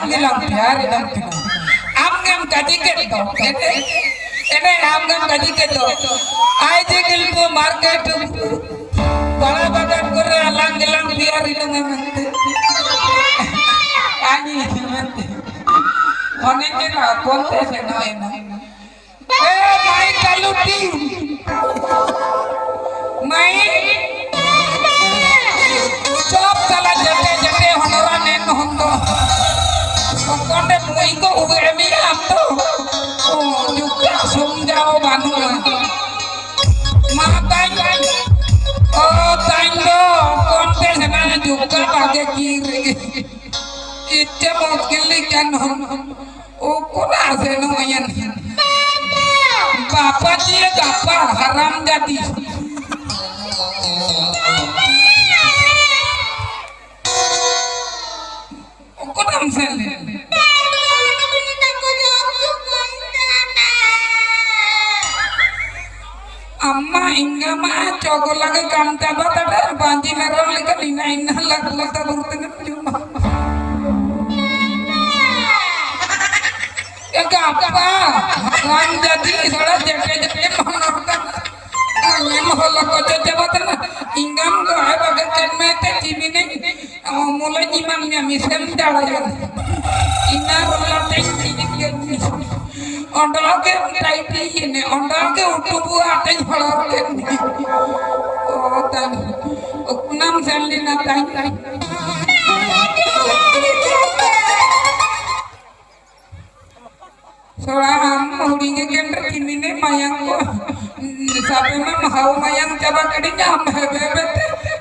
gilang biar ilang kena am kaji ke to ene am kaji ke to ai je gil to market bala bagan kore alang gilang biar ilang mente ani mente one ke na konte se na ena mai kaluti mai chop kala jate jate honora nen hondo konde mui ko uge mi am to juga sumjao banu matai tando konde sana juga bage kiri itte mokili kan ukuna se no yan bapak dia gapa haram jadi ukuna sele amma inga ma cogo lagi kamta batada banji merah lagi lina inna lag lagta burteng cuma ya gapa haram jadi soalnya jeke menonton ini malah kocok jabatan ingam ko hai bagai cermete cimine mulai imamnya misem jalan ina rola tinggi ondake taiti ini ondake utubu aten halake oh tan nam salina tai soalnya muringe gender ini mayang ko sabe ma mahau mayang coba kadinya bebet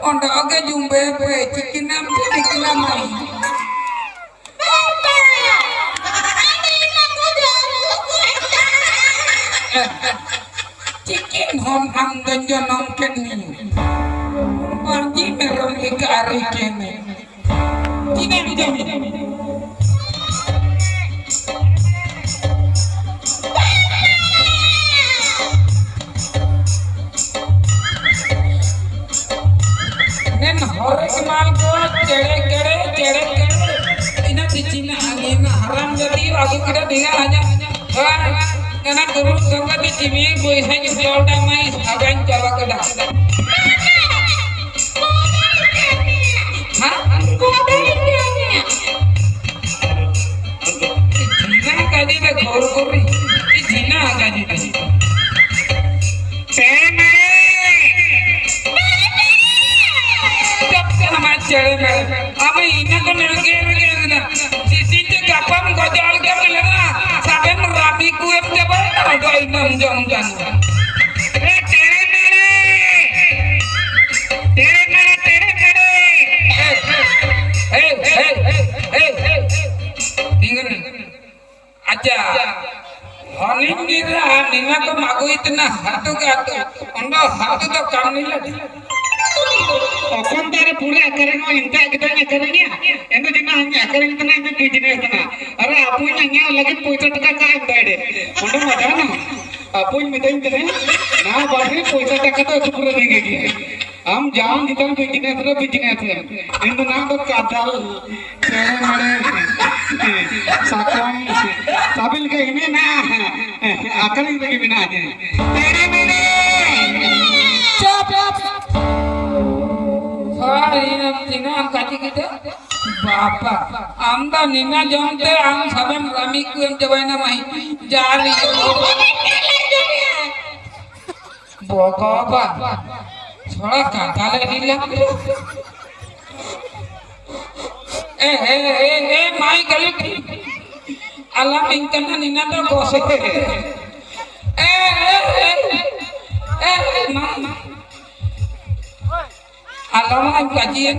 ondake jumbe be cikinam cikinam mai cikin hon am ganjo nongken ni banji merong ika ari kene tidak dijamin nen hore kemal ko cere ina cicina angina haram jadi aku kira dia hanya karena guru sangka di sini gue hanya jual damai agan coba ke dah. Hah? Cina kaji deh guru di Cina kaji deh. Cene. Tapi nama cene. Apa ini tuh lagi na. Sisi tuh kapam gojol ke melena. Sampai merapi kue coba. Ada imam jam-jam. Tere Ingat aja. Honing gira nina ko magu itna hatu gato. Ondo hatu to kam ni lagi. Okon tare pura karen mo inta kitanya karenya. Endo jina hanya karen tna endo tujine tna. Ara apunya nya lagi puita taka ka bede. Ondo madana. Apunya mitain tne. Na bahri puita taka to pura dengegi. हम जान जितन business रे business है इंदु नाम तो कादल तेरे मरे साकम साबिल के इने ना आकरी के बिना है तेरे मेरे चुप हाय इन तीना हम काटी के बापा हम तो निना जानते हम सबे रामी को हम जबाना माही जा रही बोगोबा थोड़ा काले नहीं लगते माई गली अल्लाह इंकना निना तो गोसे अल्लाह माई काजियन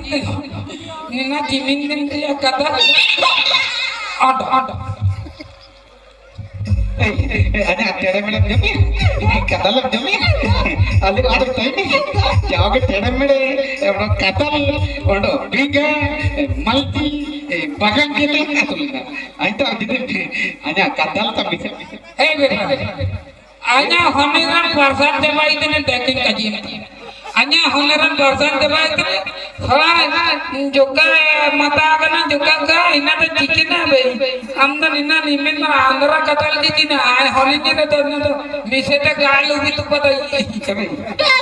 निना जिमिन दिन dia kata ada ada tere mede jami kadal jami ali adu tayni jawage tere mede evno kadal ondo biga malti bagan kete atulna aita adide anya kadal ta bise beta anya honingan parsat deba itene dekin kaji अन्य होनरन दर्शन देवाय करे हां जोका माता आगना जोका का इना तो चिकी ना बे हम तो निना निमिन में आंध्रा कतल की ना होली के तो मिसे ते गाल भी तो पता ही